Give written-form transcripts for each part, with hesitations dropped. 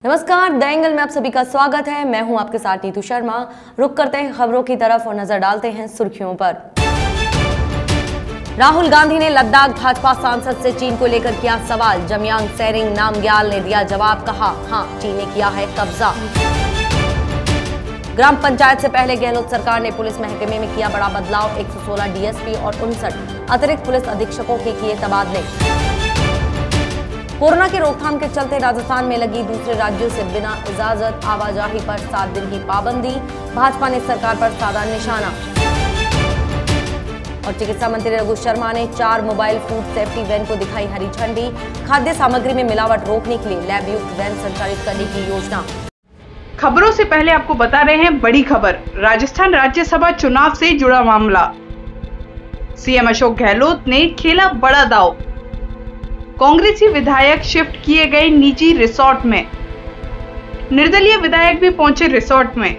नमस्कार, the angle में आप सभी का स्वागत है। मैं हूं आपके साथ नीतू शर्मा। रुक करते हैं खबरों की तरफ और नजर डालते हैं सुर्खियों पर। राहुल गांधी ने लद्दाख भाजपा सांसद से चीन को लेकर किया सवाल। जमयांग सेरिंग नामग्याल ने दिया जवाब, कहा हां चीन ने किया है कब्जा। ग्राम पंचायत से पहले गहलोत सरकार ने पुलिस महकमे में किया बड़ा बदलाव। 116 डीएसपी और 59 अतिरिक्त पुलिस अधीक्षकों के किए तबादले। कोरोना की रोकथाम के चलते राजस्थान में लगी दूसरे राज्यों से बिना इजाजत आवाजाही पर 7 दिन की पाबंदी। भाजपा ने सरकार पर साधा निशाना। और चिकित्सा मंत्री रघु शर्मा ने 4 मोबाइल फूड सेफ्टी वैन को दिखाई हरी झंडी। खाद्य सामग्री में मिलावट रोकने के लिए लैब युक्त वैन संचालित करने की योजना। खबरों से पहले आपको बता रहे हैं बड़ी खबर। राजस्थान राज्यसभा चुनाव से जुड़ा मामला। सीएम अशोक गहलोत ने खेला बड़ा दांव। कांग्रेसी विधायक शिफ्ट किए गए निजी रिसोर्ट में। निर्दलीय विधायक भी पहुंचे रिसोर्ट में।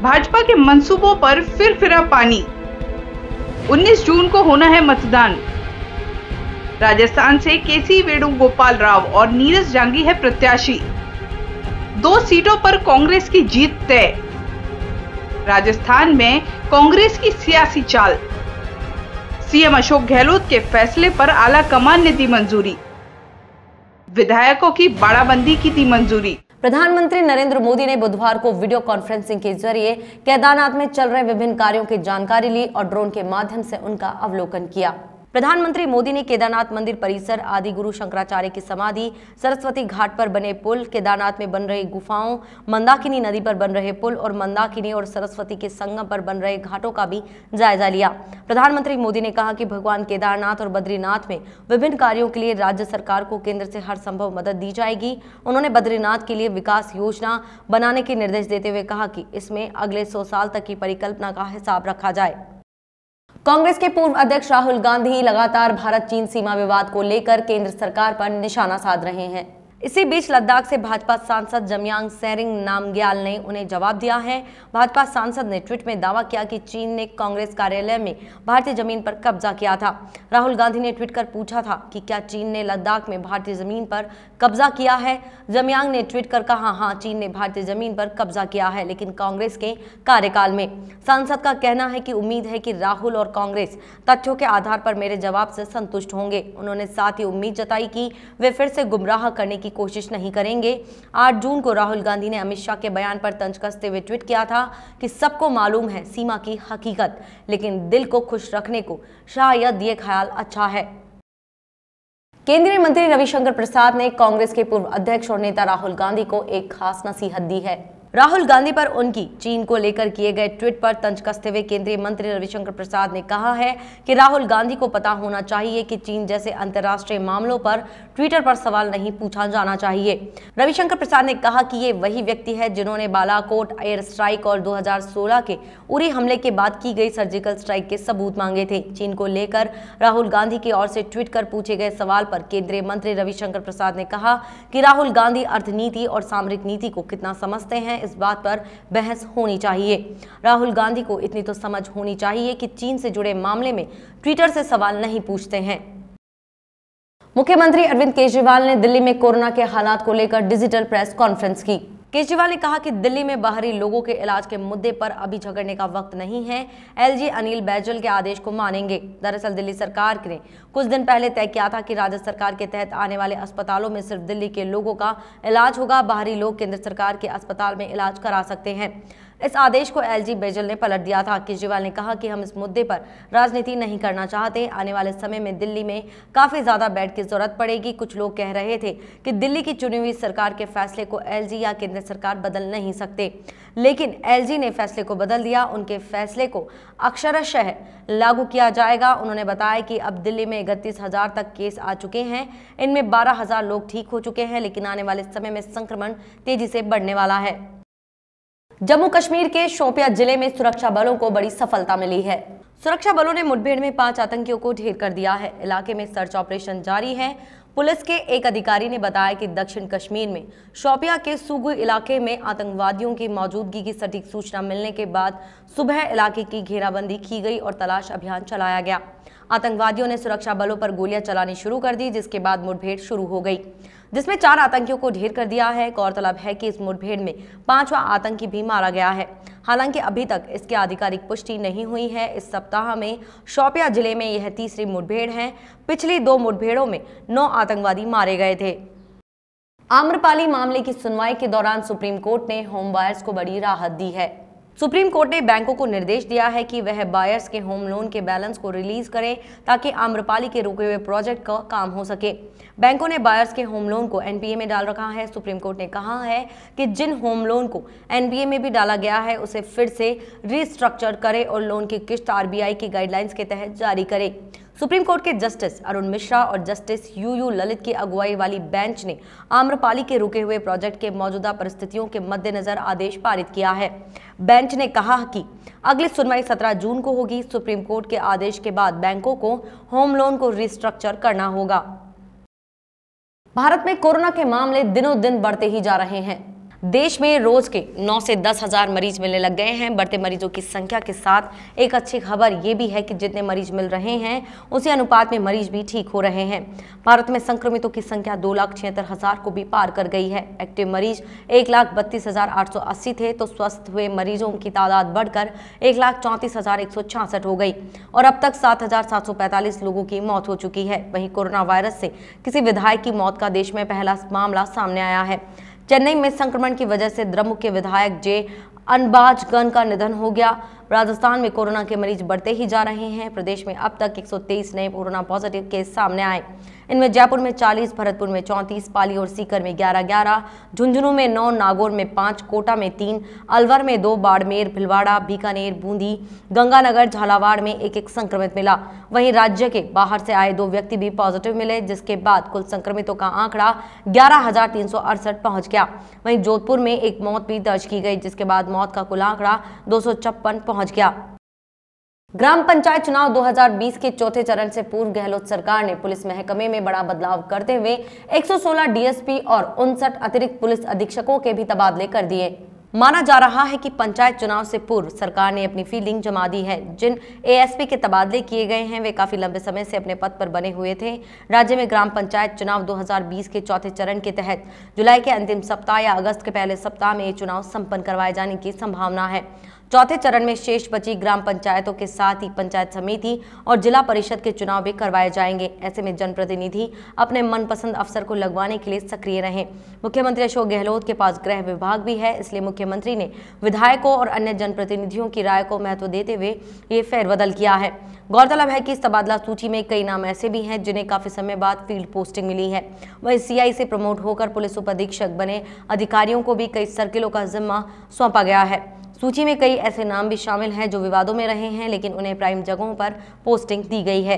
भाजपा के मंसूबों पर फिर फिरा पानी। 19 जून को होना है मतदान। राजस्थान से केसी वेणुगोपाल राव और नीरज जांगी है प्रत्याशी। 2 सीटों पर कांग्रेस की जीत तय। राजस्थान में कांग्रेस की सियासी चाल। सीएम अशोक गहलोत के फैसले पर आला कमान ने दी मंजूरी। विधायकों की बाड़ाबंदी की दी मंजूरी। प्रधानमंत्री नरेंद्र मोदी ने बुधवार को वीडियो कॉन्फ्रेंसिंग के जरिए केदारनाथ में चल रहे विभिन्न कार्यों की जानकारी ली और ड्रोन के माध्यम से उनका अवलोकन किया। प्रधानमंत्री मोदी ने केदारनाथ मंदिर परिसर, आदि गुरु शंकराचार्य की समाधि, सरस्वती घाट पर बने पुल, केदारनाथ में बन रही गुफाओं, मंदाकिनी नदी पर बन रहे पुल और मंदाकिनी और सरस्वती के संगम पर बन रहे घाटों का भी जायजा लिया। प्रधानमंत्री मोदी ने कहा कि भगवान केदारनाथ और बद्रीनाथ में विभिन्न कार्यों के लिए राज्य सरकार को केंद्र से हर संभव मदद दी जाएगी। उन्होंने बद्रीनाथ के लिए विकास योजना बनाने के निर्देश देते हुए कहा कि इसमें अगले 100 साल तक की परिकल्पना का हिसाब रखा जाए। कांग्रेस के पूर्व अध्यक्ष राहुल गांधी लगातार भारत चीन सीमा विवाद को लेकर केंद्र सरकार पर निशाना साध रहे हैं। इसी बीच लद्दाख से भाजपा सांसद जमयांग सेरिंग नामग्याल ने उन्हें जवाब दिया है। भाजपा सांसद ने ट्वीट में दावा किया कि चीन ने कांग्रेस कार्यालय में भारतीय जमीन पर कब्जा किया था। राहुल गांधी ने ट्वीट कर पूछा था कि क्या चीन ने लद्दाख में भारतीय जमीन पर कब्जा किया है। जमयांग ने ट्वीट कर कहा, हां चीन ने भारतीय जमीन पर कब्जा किया है, लेकिन कांग्रेस के कार्यकाल में। सांसद का कहना है कि उम्मीद है कि राहुल और कांग्रेस तथ्यों के आधार पर मेरे जवाब से संतुष्ट होंगे। उन्होंने साथ ही उम्मीद जताई कि वे फिर से गुमराह करने की कोशिश नहीं करेंगे। 8 जून को राहुल गांधी ने अमित शाह के बयान पर तंज कसते हुए ट्वीट किया था कि सबको मालूम है सीमा की हकीकत, लेकिन दिल को खुश रखने को शायद ये ख्याल अच्छा है। केंद्रीय मंत्री रविशंकर प्रसाद ने कांग्रेस के पूर्व अध्यक्ष और नेता राहुल गांधी को एक खास नसीहत दी है। राहुल गांधी पर उनकी चीन को लेकर किए गए ट्वीट पर तंज कसते हुए केंद्रीय मंत्री रविशंकर प्रसाद ने कहा है कि राहुल गांधी को पता होना चाहिए कि चीन जैसे अंतर्राष्ट्रीय मामलों पर ट्विटर पर सवाल नहीं पूछा जाना चाहिए। रविशंकर प्रसाद ने कहा कि ये वही व्यक्ति है जिन्होंने बालाकोट एयर स्ट्राइक और 2016 के उरी हमले के बाद की गई सर्जिकल स्ट्राइक के सबूत मांगे थे। चीन को लेकर राहुल गांधी की ओर से ट्वीट कर पूछे गए सवाल पर केंद्रीय मंत्री रविशंकर प्रसाद ने कहा कि राहुल गांधी अर्थनीति और सामरिक नीति को कितना समझते हैं, इस बात पर बहस होनी चाहिए। राहुल गांधी को इतनी तो समझ होनी चाहिए कि चीन से जुड़े मामले में ट्विटर से सवाल नहीं पूछते हैं। मुख्यमंत्री अरविंद केजरीवाल ने दिल्ली में कोरोना के हालात को लेकर डिजिटल प्रेस कॉन्फ्रेंस की। केजरीवाल ने कहा कि दिल्ली में बाहरी लोगों के इलाज के मुद्दे पर अभी झगड़ने का वक्त नहीं है। एलजी अनिल बैजल के आदेश को मानेंगे। दरअसल दिल्ली सरकार ने कुछ दिन पहले तय किया था कि राज्य सरकार के तहत आने वाले अस्पतालों में सिर्फ दिल्ली के लोगों का इलाज होगा। बाहरी लोग केंद्र सरकार के अस्पताल में इलाज करा सकते हैं। इस आदेश को एलजी बैजल ने पलट दिया था। केजरीवाल ने कहा कि हम इस मुद्दे पर राजनीति नहीं करना चाहते। आने वाले समय में दिल्ली में काफी ज्यादा बेड की जरूरत पड़ेगी। कुछ लोग कह रहे थे कि दिल्ली की चुनी हुई सरकार के फैसले को एलजी या केंद्र सरकार बदल नहीं सकते, लेकिन एलजी ने फैसले को बदल दिया। उनके फैसले को अक्षरशः लागू किया जाएगा। उन्होंने बताया कि अब दिल्ली में 31,000 तक केस आ चुके हैं। इनमें 12,000 लोग ठीक हो चुके हैं, लेकिन आने वाले समय में संक्रमण तेजी से बढ़ने वाला है। जम्मू कश्मीर के शोपियां जिले में सुरक्षा बलों को बड़ी सफलता मिली है। सुरक्षा बलों ने मुठभेड़ में 5 आतंकियों को ढेर कर दिया है। इलाके में सर्च ऑपरेशन जारी है। पुलिस के एक अधिकारी ने बताया कि दक्षिण कश्मीर में शोपियां के सुगु इलाके में आतंकवादियों की मौजूदगी की सटीक सूचना मिलने के बाद सुबह इलाके की घेराबंदी की गई और तलाश अभियान चलाया गया। आतंकवादियों ने सुरक्षा बलों पर गोलियां चलानी शुरू कर दी, जिसके बाद मुठभेड़ शुरू हो गई, जिसमें 4 आतंकियों को ढेर कर दिया है। गौरतलब है कि इस मुठभेड़ में 5वां आतंकी भी मारा गया है। हालांकि अभी तक इसकी आधिकारिक पुष्टि नहीं हुई है। इस सप्ताह में शोपियां जिले में यह तीसरी मुठभेड़ है। पिछली 2 मुठभेड़ों में 9 आतंकवादी मारे गए थे। आम्रपाली मामले की सुनवाई के दौरान सुप्रीम कोर्ट ने होम बायर्स को बड़ी राहत दी है। सुप्रीम कोर्ट ने बैंकों को निर्देश दिया है कि वह बायर्स के होम लोन के बैलेंस को रिलीज करें ताकि आम्रपाली के रुके हुए प्रोजेक्ट का काम हो सके। बैंकों ने बायर्स के होम लोन को एनपीए में डाल रखा है। सुप्रीम कोर्ट ने कहा है कि जिन होम लोन को एनपीए में भी डाला गया है उसे फिर से रिस्ट्रक्चर करे और लोन की किस्त आरबीआई की गाइडलाइंस के तहत जारी करे। सुप्रीम कोर्ट के जस्टिस अरुण मिश्रा और जस्टिस यूयू ललित की अगुवाई वाली बेंच ने आम्रपाली के रुके हुए प्रोजेक्ट के मौजूदा परिस्थितियों के मद्देनजर आदेश पारित किया है। बेंच ने कहा कि अगली सुनवाई 17 जून को होगी। सुप्रीम कोर्ट के आदेश के बाद बैंकों को होम लोन को रिस्ट्रक्चर करना होगा। भारत में कोरोना के मामले दिनों दिन बढ़ते ही जा रहे हैं। देश में रोज के 9 से 10 हजार मरीज मिलने लग गए हैं। बढ़ते मरीजों की संख्या के साथ एक अच्छी खबर ये भी है कि जितने मरीज मिल रहे हैं उसी अनुपात में मरीज भी ठीक हो रहे हैं। भारत में संक्रमितों की संख्या 2,76,000 को भी पार कर गई है। एक्टिव मरीज 1,32,880 थे तो स्वस्थ हुए मरीजों की तादाद बढ़कर 1,34,166 हो गई और अब तक 7,745 लोगों की मौत हो चुकी है। वहीं कोरोना वायरस से किसी विधायक की मौत का देश में पहला मामला सामने आया है। चेन्नई में संक्रमण की वजह से द्रमुक के विधायक जे अनबाजगन का निधन हो गया। राजस्थान में कोरोना के मरीज बढ़ते ही जा रहे हैं। प्रदेश में अब तक 123 नए कोरोना पॉजिटिव केस सामने आए। इनमें जयपुर में 40, भरतपुर में 34, पाली और सीकर में 11-11, झुंझुनू में 9, नागौर में 5, कोटा में 3, अलवर में 2, बाड़मेर, भिलवाड़ा, बीकानेर, बूंदी, गंगानगर, झालावाड़ में 1-1 संक्रमित मिला। वहीं राज्य के बाहर से आए 2 व्यक्ति भी पॉजिटिव मिले, जिसके बाद कुल संक्रमितों का आंकड़ा 11,368 पहुंच गया। वहीं जोधपुर में 1 मौत भी दर्ज की गई, जिसके बाद मौत का कुल आंकड़ा 256 पहुंच गया। ग्राम पंचायत चुनाव 2020 के चौथे चरण से पूर्व गहलोत सरकार ने पुलिस महकमे में बड़ा बदलाव करते हुए 116 डीएसपी और 59 अतिरिक्त पुलिस अधीक्षकों के भी तबादले कर दिए। माना जा रहा है कि पंचायत चुनाव से पूर्व सरकार ने अपनी फील्डिंग जमा दी है। जिन एएसपी के तबादले किए गए हैं वे काफी लंबे समय से अपने पद पर बने हुए थे। राज्य में ग्राम पंचायत चुनाव 2020 के चौथे चरण के तहत जुलाई के अंतिम सप्ताह या अगस्त के पहले सप्ताह में ये चुनाव संपन्न करवाए जाने की संभावना है। चौथे चरण में शेष बची ग्राम पंचायतों के साथ ही पंचायत समिति और जिला परिषद के चुनाव भी करवाए जाएंगे। ऐसे में जनप्रतिनिधि अपने मनपसंद अफसर को लगवाने के लिए सक्रिय रहें। मुख्यमंत्री अशोक गहलोत के पास गृह विभाग भी है, इसलिए मुख्यमंत्री ने विधायकों और अन्य जनप्रतिनिधियों की राय को महत्व देते हुए ये फेरबदल किया है। गौरतलब है कि इस तबादला सूची में कई नाम ऐसे भी हैं जिन्हें काफी समय बाद फील्ड पोस्टिंग मिली है। वहीं सीआई से प्रमोट होकर पुलिस उपाधीक्षक बने अधिकारियों को भी कई सर्किलों का जिम्मा सौंपा गया है। सूची में कई ऐसे नाम भी शामिल हैं जो विवादों में रहे हैं, लेकिन उन्हें प्राइम जगहों पर पोस्टिंग दी गई है।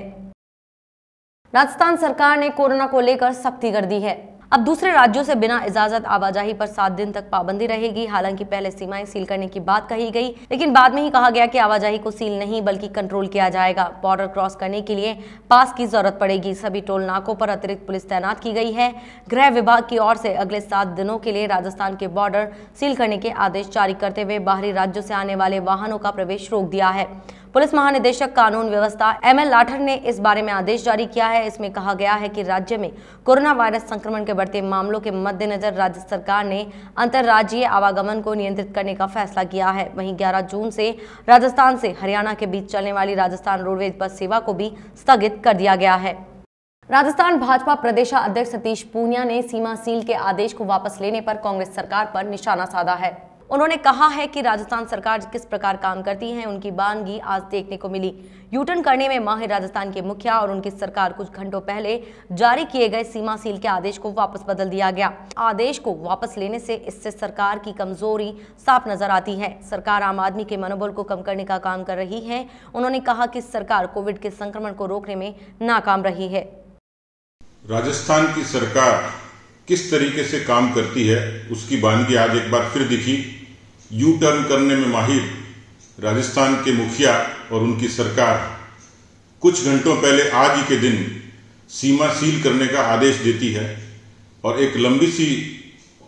राजस्थान सरकार ने कोरोना को लेकर सख्ती कर दी है। अब दूसरे राज्यों से बिना इजाजत आवाजाही पर 7 दिन तक पाबंदी रहेगी। हालांकि पहले सीमाएं सील करने की बात कही गई, लेकिन बाद में ही कहा गया कि आवाजाही को सील नहीं बल्कि कंट्रोल किया जाएगा। बॉर्डर क्रॉस करने के लिए पास की जरूरत पड़ेगी। सभी टोल नाकों पर अतिरिक्त पुलिस तैनात की गई है। गृह विभाग की ओर से अगले 7 दिनों के लिए राजस्थान के बॉर्डर सील करने के आदेश जारी करते हुए बाहरी राज्यों से आने वाले वाहनों का प्रवेश रोक दिया है। पुलिस महानिदेशक कानून व्यवस्था एमएल लाठर ने इस बारे में आदेश जारी किया है। इसमें कहा गया है कि राज्य में कोरोना वायरस संक्रमण के बढ़ते मामलों के मद्देनजर राज्य सरकार ने अंतर्राज्यीय आवागमन को नियंत्रित करने का फैसला किया है। वहीं 11 जून से राजस्थान से हरियाणा के बीच चलने वाली राजस्थान रोडवेज बस सेवा को भी स्थगित कर दिया गया है। राजस्थान भाजपा प्रदेशाध्यक्ष सतीश पूनिया ने सीमा सील के आदेश को वापस लेने पर कांग्रेस सरकार पर निशाना साधा है। उन्होंने कहा है कि राजस्थान सरकार किस प्रकार काम करती है उनकी बानगी आज देखने को मिली। यूटर्न करने में माहिर राजस्थान के मुखिया और उनकी सरकार कुछ घंटों पहले जारी किए गए सीमा सील के आदेश को वापस बदल दिया गया। आदेश को वापस लेने से इससे सरकार की कमजोरी साफ नजर आती है। सरकार आम आदमी के मनोबल को कम करने का काम कर रही है। उन्होंने कहा कि सरकार कोविड के संक्रमण को रोकने में नाकाम रही है। राजस्थान की सरकार किस तरीके से काम करती है उसकी बानगी आज एक बार फिर दिखी। यू टर्न करने में माहिर राजस्थान के मुखिया और उनकी सरकार कुछ घंटों पहले आज ही के दिन सीमा सील करने का आदेश देती है और एक लंबी सी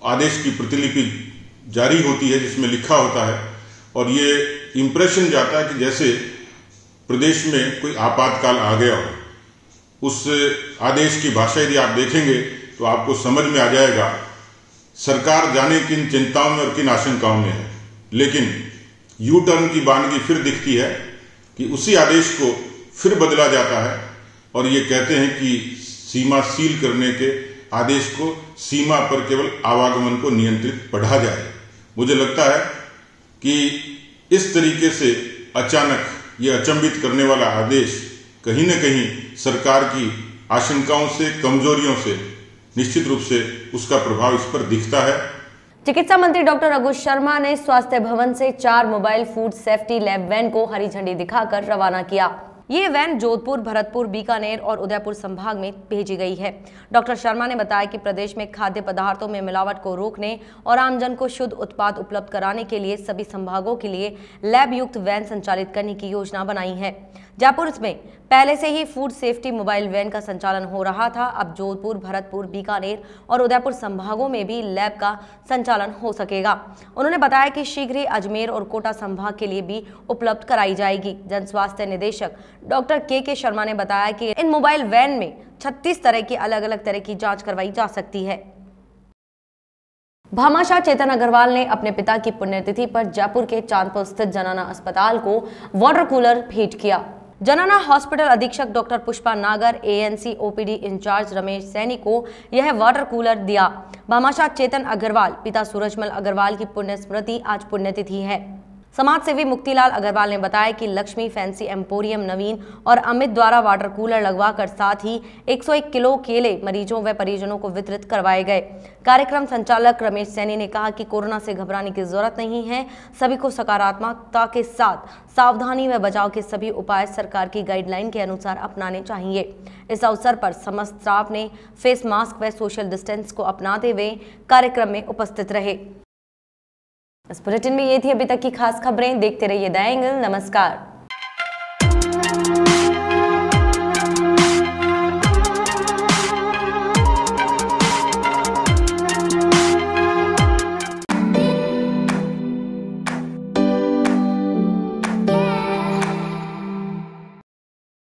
आदेश की प्रतिलिपि जारी होती है जिसमें लिखा होता है और ये इंप्रेशन जाता है कि जैसे प्रदेश में कोई आपातकाल आ गया हो। उस आदेश की भाषा यदि आप देखेंगे तो आपको समझ में आ जाएगा सरकार जाने किन चिंताओं में और किन आशंकाओं में है। लेकिन यू टर्न की वानगी फिर दिखती है कि उसी आदेश को फिर बदला जाता है और ये कहते हैं कि सीमा सील करने के आदेश को सीमा पर केवल आवागमन को नियंत्रित बढ़ा जाए। मुझे लगता है कि इस तरीके से अचानक ये अचंभित करने वाला आदेश कहीं न कहीं सरकार की आशंकाओं से, कमजोरियों से निश्चित रूप से उसका प्रभाव इस पर दिखता है। चिकित्सा मंत्री डॉक्टर रघु शर्मा ने स्वास्थ्य भवन से 4 mobile food safety lab van को हरी झंडी दिखाकर रवाना किया। ये वैन जोधपुर, भरतपुर, बीकानेर और उदयपुर संभाग में भेजी गई है। डॉक्टर शर्मा ने बताया कि प्रदेश में खाद्य पदार्थों में मिलावट को रोकने और आमजन को शुद्ध उत्पाद उपलब्ध कराने के लिए सभी संभागों के लिए लैब युक्त वैन संचालित करने की योजना बनाई है। जयपुर में पहले से ही फूड सेफ्टी मोबाइल वैन का संचालन हो रहा था। अब जोधपुर, भरतपुर, बीकानेर और उदयपुर संभागों में भी लैब का संचालन हो सकेगा। उन्होंने बताया कि शीघ्र ही अजमेर और कोटा संभाग के लिए भी उपलब्ध कराई जाएगी। जन स्वास्थ्य निदेशक डॉक्टर के शर्मा ने बताया कि इन मोबाइल वैन में 36 तरह की अलग अलग तरह की जांच करवाई जा सकती है। भामाशाह चेतन अग्रवाल ने अपने पिता की पुण्यतिथि पर जयपुर के चांदपुर स्थित जनाना अस्पताल को वाटर कूलर भेंट किया। जनाना हॉस्पिटल अधीक्षक doctor Pushpa Nagar, ANC OPD incharge Ramesh Saini को यह वाटर कूलर दिया। भामाशाह चेतन अग्रवाल पिता सूरजमल अग्रवाल की पुण्य स्मृति आज पुण्यतिथि है। समाज सेवी मुक्तिलाल अग्रवाल ने बताया कि लक्ष्मी फैंसी एम्पोरियम नवीन और अमित द्वारा वाटर कूलर लगवाकर साथ ही 101 किलो केले मरीजों व परिजनों को वितरित करवाए गए। कार्यक्रम संचालक रमेश सैनी ने कहा कि कोरोना से घबराने की जरूरत नहीं है, सभी को सकारात्मकता के साथ सावधानी व बचाव के सभी उपाय सरकार की गाइडलाइन के अनुसार अपनाने चाहिए। इस अवसर पर समस्त स्टाफ ने फेस मास्क व सोशल डिस्टेंस को अपनाते हुए कार्यक्रम में उपस्थित रहे। इस बुलेटिन में ये थी अभी तक की खास खबरें। देखते रहिए द एंगल। नमस्कार।